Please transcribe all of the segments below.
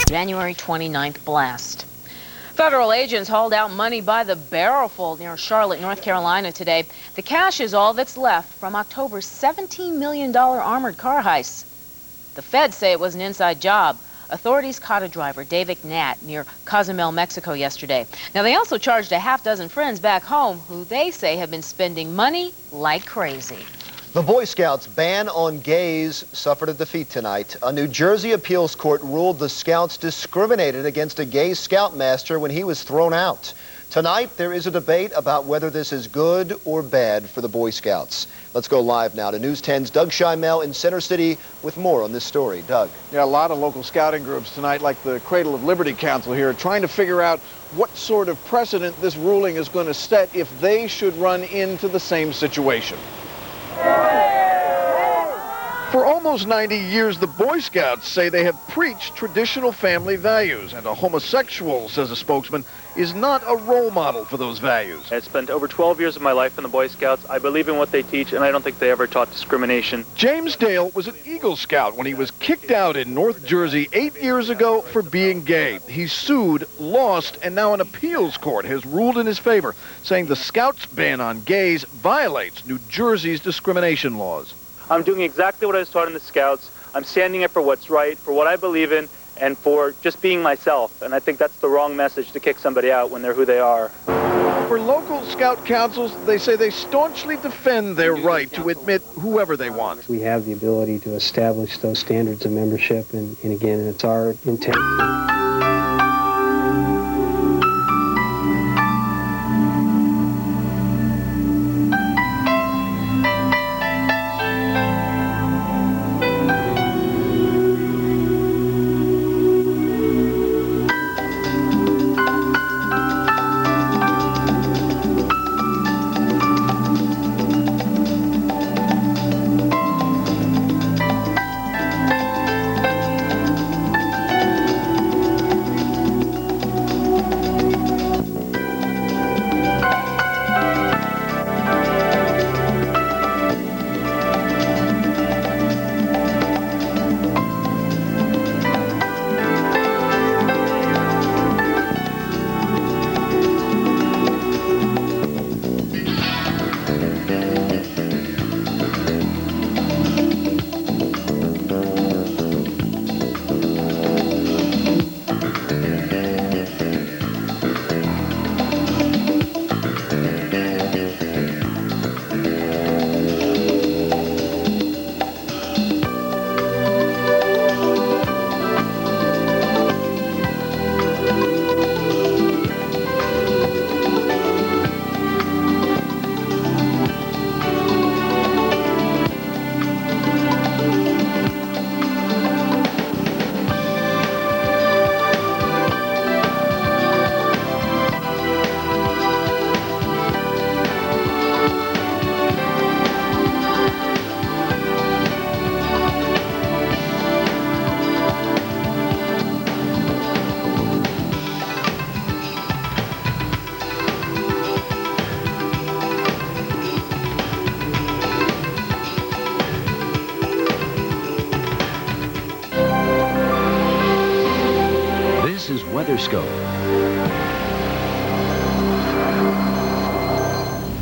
January 29th blast. Federal agents hauled out money by the barrelful near Charlotte, North Carolina today. The cash is all that's left from October's $17 million armored car heist. The feds say it was an inside job. Authorities caught a driver, David Nat, near Cozumel, Mexico yesterday. Now, they also charged a half-dozen friends back home who they say have been spending money like crazy. The Boy Scouts' ban on gays suffered a defeat tonight. A New Jersey appeals court ruled the Scouts discriminated against a gay scoutmaster when he was thrown out. Tonight, there is a debate about whether this is good or bad for the Boy Scouts. Let's go live now to News 10's Doug Schimel in Center City with more on this story. Doug. Yeah, a lot of local scouting groups tonight, like the Cradle of Liberty Council here, trying to figure out what sort of precedent this ruling is going to set if they should run into the same situation. For almost 90 years, the Boy Scouts say they have preached traditional family values, and a homosexual, says a spokesman, is not a role model for those values. I spent over 12 years of my life in the Boy Scouts. I believe in what they teach, and I don't think they ever taught discrimination. James Dale was an Eagle Scout when he was kicked out in North Jersey 8 years ago for being gay. He sued, lost, and now an appeals court has ruled in his favor, saying the Scouts' ban on gays violates New Jersey's discrimination laws. I'm doing exactly what I was taught in the Scouts. I'm standing up for what's right, for what I believe in, and for just being myself. And I think that's the wrong message to kick somebody out when they're who they are. For local Scout councils, they say they staunchly defend their right to admit whoever they want. We have the ability to establish those standards of membership, and again, it's our intent.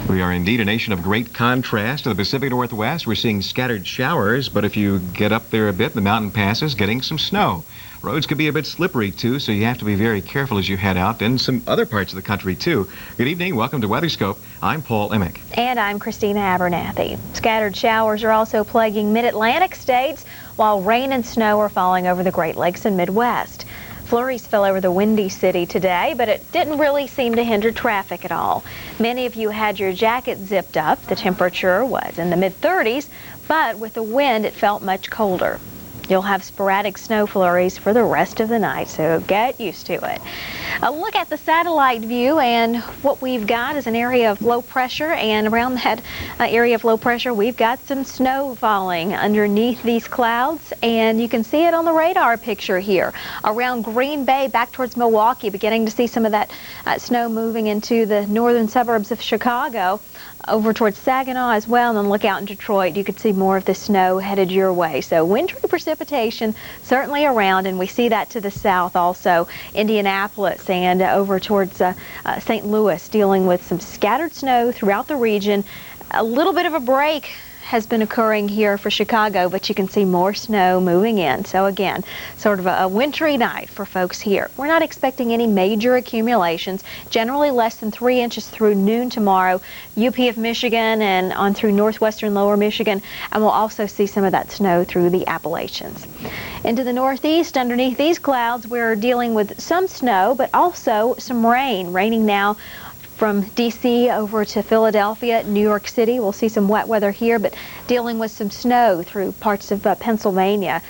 We are indeed a nation of great contrast. To the Pacific Northwest, we're seeing scattered showers, but if you get up there a bit, the mountain passes, getting some snow. Roads could be a bit slippery, too, so you have to be very careful as you head out, and some other parts of the country, too. Good evening. Welcome to WeatherScope. I'm Paul Emick. And I'm Christina Abernathy. Scattered showers are also plaguing mid-Atlantic states, while rain and snow are falling over the Great Lakes and Midwest. Flurries fell over the Windy City today, but it didn't really seem to hinder traffic at all. Many of you had your jacket zipped up. The temperature was in the mid-30s, but with the wind, it felt much colder. You'll have sporadic snow flurries for the rest of the night, so get used to it. A look at the satellite view, and what we've got is an area of low pressure, and around that area of low pressure, we've got some snow falling underneath these clouds, and you can see it on the radar picture here. Around Green Bay, back towards Milwaukee, beginning to see some of that snow moving into the northern suburbs of Chicago. Over towards Saginaw as well, and then look out in Detroit. You could see more of the snow headed your way. So wintry precipitation precipitation certainly around, and we see that to the south also. Indianapolis and over towards St. Louis dealing with some scattered snow throughout the region. A little bit of a break has been occurring here for Chicago, but you can see more snow moving in. So again, sort of a wintry night for folks here. We're not expecting any major accumulations, generally less than 3 inches through noon tomorrow, UP of Michigan and on through northwestern lower Michigan, and we'll also see some of that snow through the Appalachians. Into the northeast, underneath these clouds, we're dealing with some snow, but also some rain. Raining now from D.C. over to Philadelphia, New York City. We'll see some wet weather here, but dealing with some snow through parts of Pennsylvania.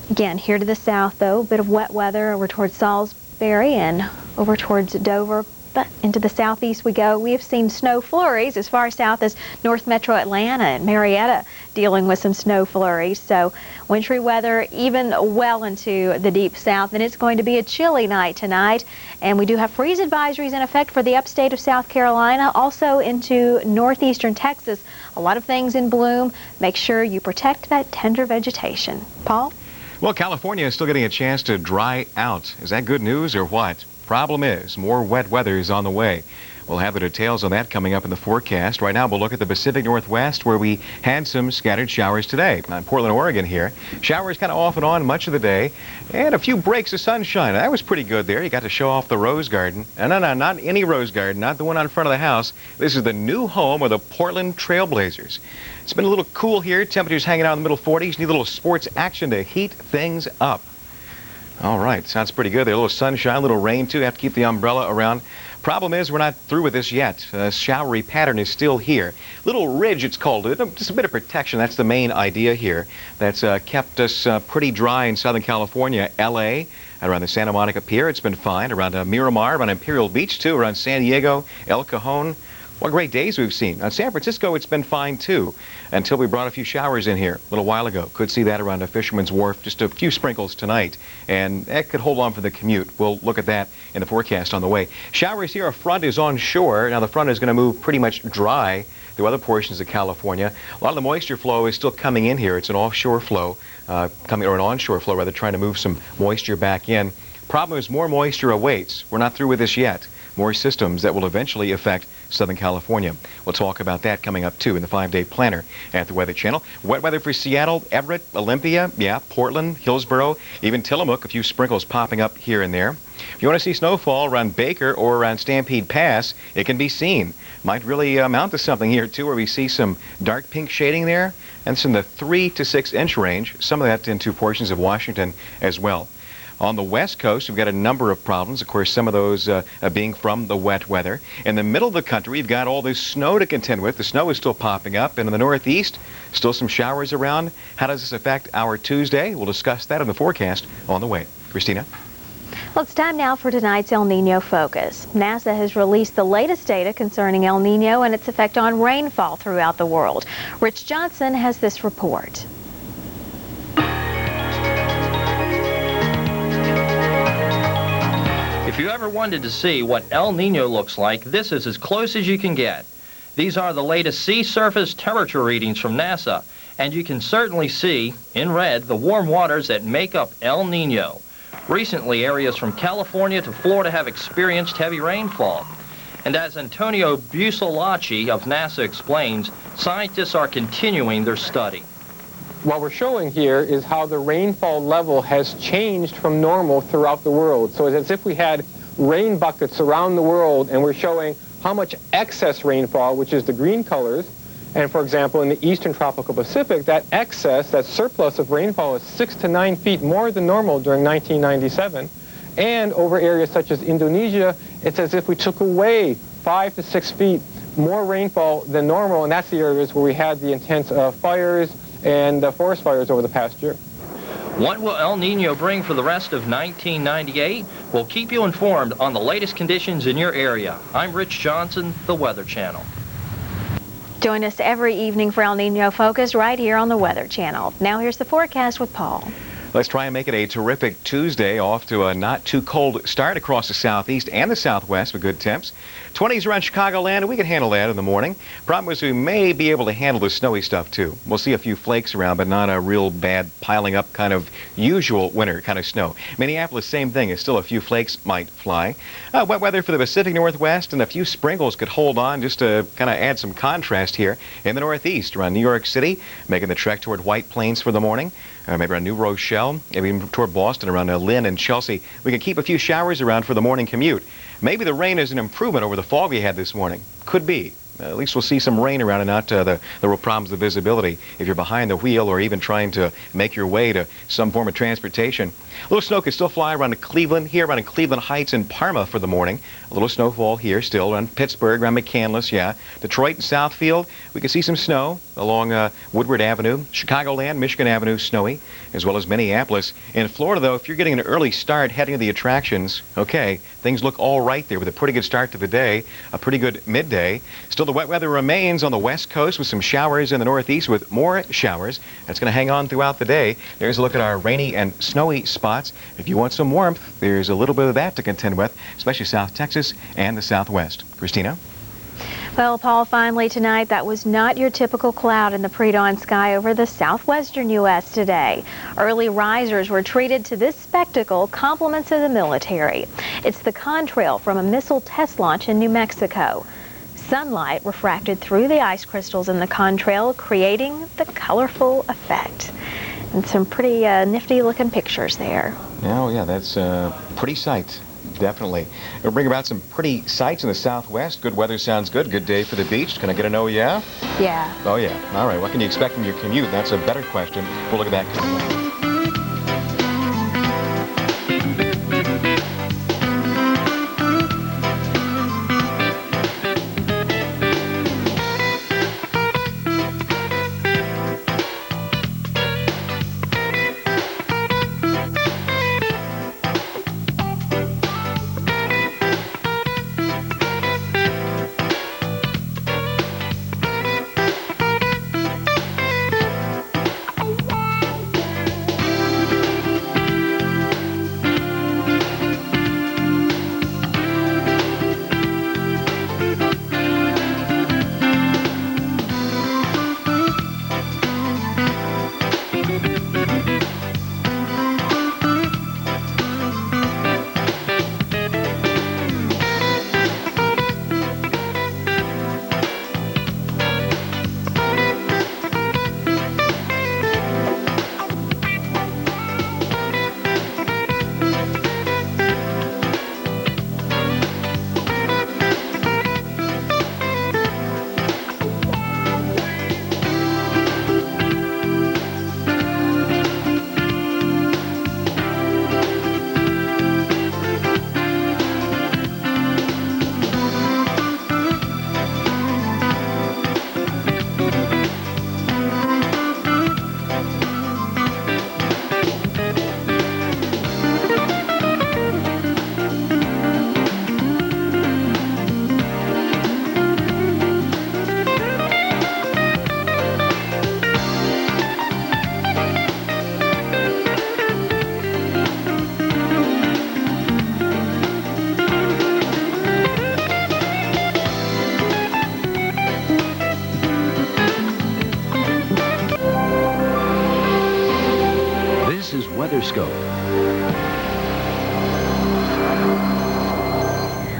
Again, here to the south, though, a bit of wet weather over towards Salisbury and over towards Dover. But into the southeast we go. We have seen snow flurries as far south as North Metro Atlanta and Marietta dealing with some snow flurries. So wintry weather even well into the deep south, and it's going to be a chilly night tonight. And we do have freeze advisories in effect for the upstate of South Carolina, also into northeastern Texas. A lot of things in bloom. Make sure you protect that tender vegetation. Paul? Well, California is still getting a chance to dry out. Is that good news or what? Problem is, more wet weather is on the way. We'll have the details on that coming up in the forecast. Right now, we'll look at the Pacific Northwest, where we had some scattered showers today. I'm in Portland, Oregon here. Showers kind of off and on much of the day, and a few breaks of sunshine. That was pretty good there. You got to show off the rose garden. No, not any rose garden, not the one on front of the house. This is the new home of the Portland Trailblazers. It's been a little cool here. Temperatures hanging out in the middle 40s. Need a little sports action to heat things up. All right, sounds pretty good there. A little sunshine, a little rain, too. Have to keep the umbrella around. Problem is, we're not through with this yet. A showery pattern is still here. Little ridge, it's called. Just a bit of protection. That's the main idea here. That's kept us pretty dry in Southern California. L.A., around the Santa Monica Pier, it's been fine. Around Miramar, around Imperial Beach, too. Around San Diego, El Cajon. What great days we've seen. On San Francisco, it's been fine, too, until we brought a few showers in here a little while ago. Could see that around Fisherman's Wharf. Just a few sprinkles tonight, and that could hold on for the commute. We'll look at that in the forecast on the way. Showers here. Our front is on shore. Now, the front is going to move pretty much dry through other portions of California. A lot of the moisture flow is still coming in here. It's an offshore flow, or an onshore flow, rather, trying to move some moisture back in. Problem is, more moisture awaits. We're not through with this yet. More systems that will eventually affect Southern California. We'll talk about that coming up, too, in the 5-day planner at the Weather Channel. Wet weather for Seattle, Everett, Olympia, Portland, Hillsborough, even Tillamook, a few sprinkles popping up here and there. If you want to see snowfall around Baker or around Stampede Pass, it can be seen. Might really amount to something here, too, where we see some dark pink shading there, and it's in the 3 to 6 inch range, some of that into portions of Washington as well. On the west coast, we've got a number of problems. Of course, some of those being from the wet weather. In the middle of the country, we've got all this snow to contend with. The snow is still popping up. And in the northeast, still some showers around. How does this affect our Tuesday? We'll discuss that in the forecast on the way. Christina? Well, it's time now for tonight's El Nino Focus. NASA has released the latest data concerning El Nino and its effect on rainfall throughout the world. Rich Johnson has this report. If you ever wanted to see what El Nino looks like, this is as close as you can get. These are the latest sea surface temperature readings from NASA, and you can certainly see, in red, the warm waters that make up El Nino. Recently, areas from California to Florida have experienced heavy rainfall. And as Antonio Busolacci of NASA explains, scientists are continuing their study. What we're showing here is how the rainfall level has changed from normal throughout the world. So it's as if we had rain buckets around the world, and we're showing how much excess rainfall, which is the green colors. And for example, in the eastern tropical Pacific, that excess, that surplus of rainfall is 6 to 9 feet more than normal during 1997. And over areas such as Indonesia, it's as if we took away 5 to 6 feet more rainfall than normal, and that's the areas where we had the intense fires and forest fires over the past year. What will El Nino bring for the rest of 1998? We'll keep you informed on the latest conditions in your area. I'm Rich Johnson, the Weather Channel. Join us every evening for El Nino Focus right here on the Weather Channel. Now here's the forecast with Paul. Let's try and make it a terrific Tuesday, off to a not too cold start across the southeast and the southwest with good temps. 20s around Chicagoland, and we can handle that in the morning. Problem is we may be able to handle the snowy stuff too. We'll see a few flakes around, but not a real bad piling up kind of usual winter kind of snow. Minneapolis, same thing. It's still a few flakes might fly. Wet weather for the Pacific Northwest, and a few sprinkles could hold on just to kind of add some contrast here in the Northeast around New York City, making the trek toward White Plains for the morning. Maybe around New Rochelle, maybe even toward Boston, around Lynn and Chelsea. We can keep a few showers around for the morning commute. Maybe the rain is an improvement over the fog we had this morning. Could be. At least we'll see some rain around and not the real problems with visibility if you're behind the wheel or even trying to make your way to some form of transportation. A little snow could still fly around Cleveland, here around Cleveland Heights and Parma for the morning. A little snowfall here still around Pittsburgh, around McCandless, yeah. Detroit and Southfield, we can see some snow along Woodward Avenue. Chicagoland, Michigan Avenue, snowy, as well as Minneapolis. In Florida, though, if you're getting an early start heading to the attractions, okay, things look all right there with a pretty good start to the day, a pretty good midday. Still, the wet weather remains on the west coast with some showers in the northeast with more showers. That's going to hang on throughout the day. There's a look at our rainy and snowy spots. If you want some warmth, there's a little bit of that to contend with, especially South Texas and the Southwest. Christina? Well, Paul, finally tonight, that was not your typical cloud in the pre-dawn sky over the southwestern U.S. today. Early risers were treated to this spectacle, compliments of the military. It's the contrail from a missile test launch in New Mexico. Sunlight refracted through the ice crystals in the contrail, creating the colorful effect. And some pretty nifty looking pictures there. Oh, yeah, that's a pretty sight. Definitely. It'll bring about some pretty sights in the southwest. Good weather sounds good. Good day for the beach. Can I get an oh yeah? Yeah. Oh yeah. All right. What can you expect from your commute? That's a better question. We'll look at that coming up.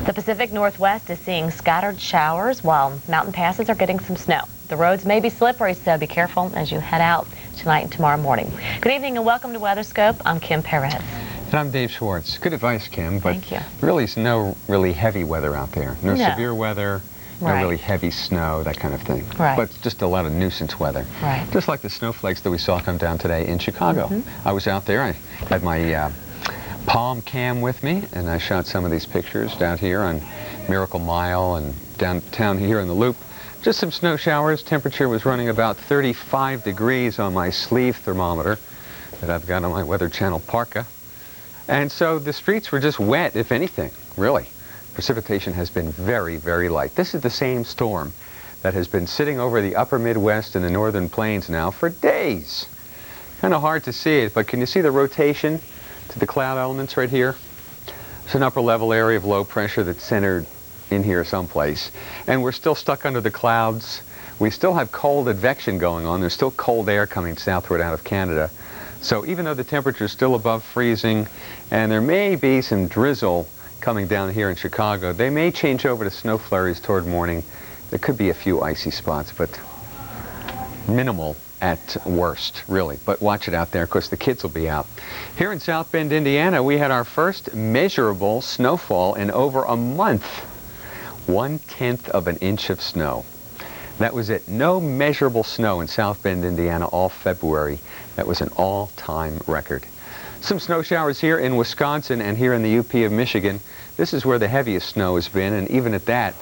The Pacific Northwest is seeing scattered showers while mountain passes are getting some snow. The roads may be slippery, so be careful as you head out tonight and tomorrow morning. Good evening and welcome to WeatherScope. I'm Kim Perez. And I'm Dave Schwartz. Good advice, Kim, but Thank you. Really is no really heavy weather out there. No severe weather, no Right. really heavy snow, that kind of thing. Right. But just a lot of nuisance weather. Right. Just like the snowflakes that we saw come down today in Chicago. I was out there. I had my Palm cam with me, and I shot some of these pictures down here on Miracle Mile and downtown here in the Loop. Just some snow showers. Temperature was running about 35 degrees on my sleeve thermometer that I've got on my Weather Channel parka. And so the streets were just wet, if anything, really. Precipitation has been very, very light. This is the same storm that has been sitting over the upper Midwest and the northern plains now for days. Kind of hard to see it, but can you see the rotation to the cloud elements right here? It's an upper level area of low pressure that's centered in here someplace. And we're still stuck under the clouds. We still have cold advection going on. There's still cold air coming southward out of Canada. So even though the temperature is still above freezing, and there may be some drizzle coming down here in Chicago, they may change over to snow flurries toward morning. There could be a few icy spots, but minimal at worst, really. But watch it out there. Of course, the kids will be out. Here in South Bend, Indiana, we had our first measurable snowfall in over a month. 1/10 of an inch of snow. That was it. No measurable snow in South Bend, Indiana, all February. That was an all-time record. Some snow showers here in Wisconsin and here in the UP of Michigan. This is where the heaviest snow has been, and even at that,